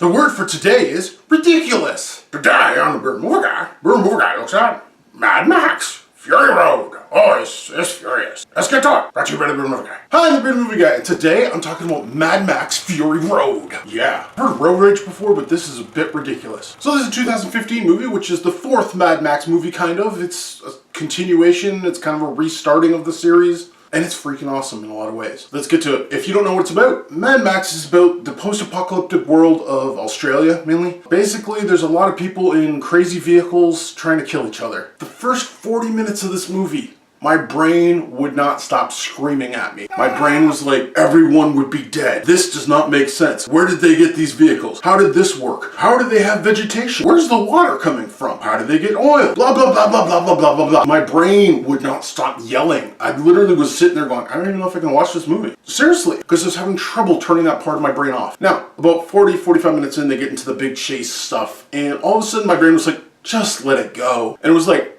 The word for today is ridiculous. Today on the Bearded Movie Guy looks at Mad Max Fury Road. Oh, it's furious. Let's get to it. Brought to you by the Bearded Movie Guy. Hi, I'm the Bearded Movie Guy, and today I'm talking about Mad Max Fury Road. Yeah, I've heard of road rage before, but this is a bit ridiculous. So this is a 2015 movie, which is the fourth Mad Max movie, kind of. It's a continuation. It's kind of a restarting of the series. And it's freaking awesome in a lot of ways. Let's get to it. If you don't know what it's about, Mad Max is about the post-apocalyptic world of Australia, mainly. Basically, there's a lot of people in crazy vehicles trying to kill each other. The first 40 minutes of this movie, my brain would not stop screaming at me. My brain was like, everyone would be dead. This does not make sense. Where did they get these vehicles? How did this work? How do they have vegetation? Where's the water coming from? How did they get oil? Blah, blah, blah, blah, blah, blah, blah, blah, blah. My brain would not stop yelling. I literally was sitting there going, I don't even know if I can watch this movie. Seriously, because I was having trouble turning that part of my brain off. Now, about 45 minutes in, they get into the big chase stuff. And all of a sudden, my brain was like, just let it go. And it was like,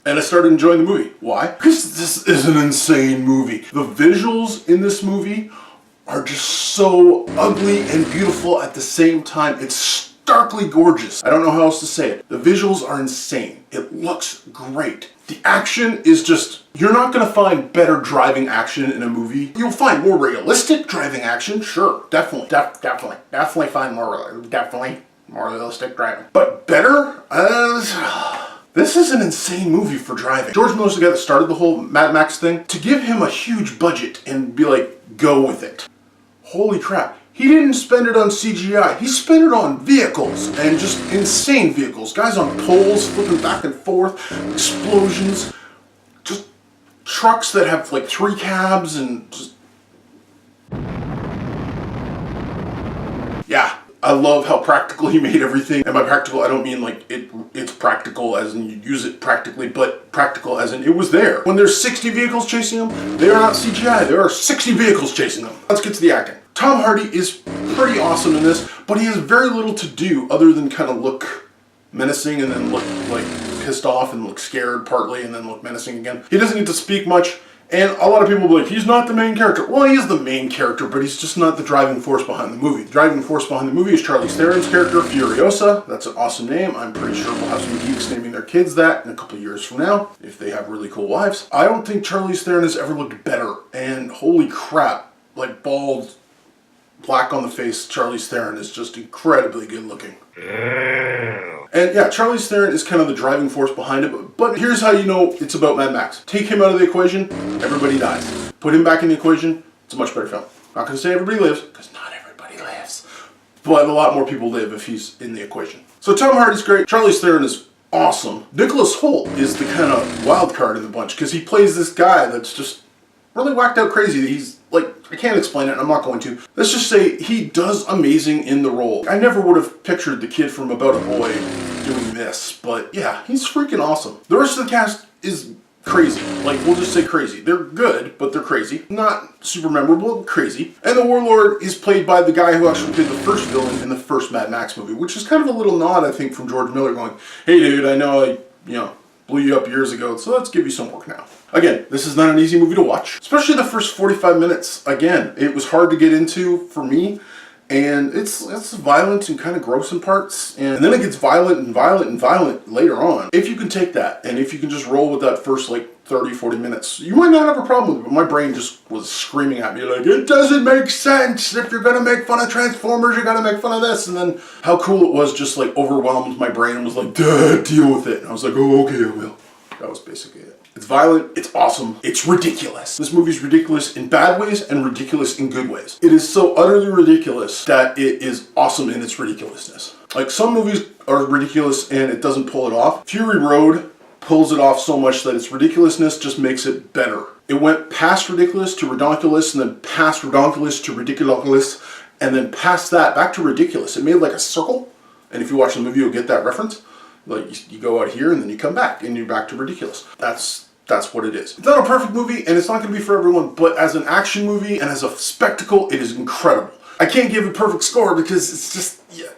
and I started enjoying the movie. Why? Because this is an insane movie. The visuals in this movie are just so ugly and beautiful at the same time. It's starkly gorgeous. I don't know how else to say it. The visuals are insane. It looks great. The action is just, you're not gonna find better driving action in a movie. You'll find more realistic driving action, sure, definitely find more realistic driving. But better? This is an insane movie for driving. George Miller's the guy that started the whole Mad Max thing. To give him a huge budget and be like, go with it. Holy crap. He didn't spend it on CGI. He spent it on vehicles, and just insane vehicles. Guys on poles flipping back and forth, explosions, just trucks that have like 3 cabs and just... Yeah. I love how practical he made everything. And by practical, I don't mean like it's practical as in you use it practically, but practical as in it was there. When there's 60 vehicles chasing him, they are not CGI. There are 60 vehicles chasing them. Let's get to the acting. Tom Hardy is pretty awesome in this, but he has very little to do other than kind of look menacing and then look like pissed off and look scared partly and then look menacing again. He doesn't get to speak much. And a lot of people will be like, he's not the main character. Well, he is the main character, but he's just not the driving force behind the movie. The driving force behind the movie is Charlize Theron's character, Furiosa. That's an awesome name. I'm pretty sure we'll have some geeks naming their kids that in a couple of years from now, if they have really cool wives. I don't think Charlize Theron has ever looked better. And holy crap, like bald, black on the face, Charlize Theron is just incredibly good looking. And yeah, Charlize Theron is kind of the driving force behind it, but here's how you know it's about Mad Max. Take him out of the equation, everybody dies. Put him back in the equation, it's a much better film. Not gonna say everybody lives, because not everybody lives. But a lot more people live if he's in the equation. So Tom Hardy's great, Charlize Theron is awesome. Nicholas Hoult is the kind of wild card in the bunch, because he plays this guy that's just really whacked out crazy. He's like, I can't explain it, and I'm not going to. Let's just say he does amazing in the role. I never would have pictured the kid from About a Boy doing this, but yeah, he's freaking awesome. The rest of the cast is crazy. Like, we'll just say crazy. They're good, but they're crazy. Not super memorable, crazy. And the Warlord is played by the guy who actually played the first villain in the first Mad Max movie, which is kind of a little nod, I think, from George Miller going, hey dude, I know I, blew you up years ago, so let's give you some work now. Again, this is not an easy movie to watch, especially the first 45 minutes. Again, it was hard to get into for me, and it's violent and kind of gross in parts, and then it gets violent and violent and violent later on. If you can take that, and if you can just roll with that first like 30-40 minutes, you might not have a problem with it, but my brain just was screaming at me like, it doesn't make sense. If you're gonna make fun of Transformers, you gotta make fun of this. And then how cool it was just like overwhelmed my brain and was like, duh, deal with it. And I was like, oh, okay, I will. That was basically it. It's violent, it's awesome, it's ridiculous. This movie's ridiculous in bad ways and ridiculous in good ways. It is so utterly ridiculous that it is awesome in its ridiculousness. Like, some movies are ridiculous and it doesn't pull it off. Fury Road pulls it off so much that its ridiculousness just makes it better. It went past ridiculous to redonkulous, and then past redonkulous to ridiculous, and then past that back to ridiculous. It made like a circle, and if you watch the movie you'll get that reference. Like, you go out here and then you come back and you're back to ridiculous. That's what it is. It's not a perfect movie and it's not going to be for everyone, but as an action movie and as a spectacle, it is incredible. I can't give a perfect score because it's just, yeah,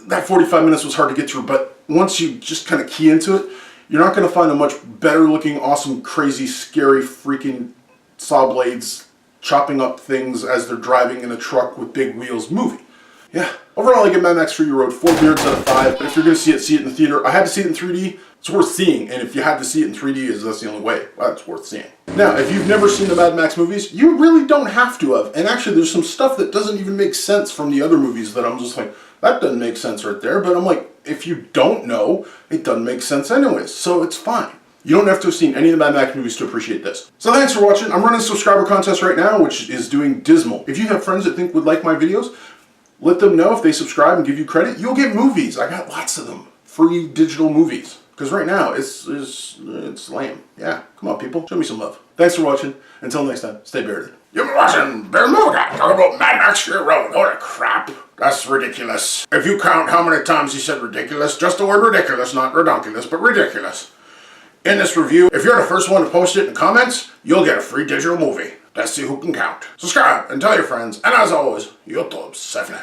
that 45 minutes was hard to get through, but once you just kind of key into it, you're not going to find a much better looking, awesome, crazy, scary, freaking saw blades chopping up things as they're driving in a truck with big wheels movie. Yeah. Overall, I give Mad Max Fury Road 4 beards out of 5, but if you're going to see it in the theater. I had to see it in 3D. It's worth seeing, and if you had to see it in 3D, that's the only way. Well, it's worth seeing. Now, if you've never seen the Mad Max movies, you really don't have to have. And actually, there's some stuff that doesn't even make sense from the other movies that I'm just like, that doesn't make sense right there. But I'm like, if you don't know, it doesn't make sense anyways, so it's fine. You don't have to have seen any of the Mad Max movies to appreciate this. So thanks for watching. I'm running a subscriber contest right now, which is doing dismal. If you have friends that think would like my videos, let them know. If they subscribe and give you credit, you'll get movies. I got lots of them. Free digital movies. Because right now, it's lame. Yeah, come on people, show me some love. Thanks for watching. Until next time, stay bearded. You've been watching Bearded Movie Guy talking about Mad Max Fury Road. Holy crap. That's ridiculous. If you count how many times he said ridiculous, just the word ridiculous, not redonkulous, but ridiculous. In this review, if you're the first one to post it in the comments, you'll get a free digital movie. Let's see who can count. Subscribe and tell your friends, and as always, YouTube Sefne.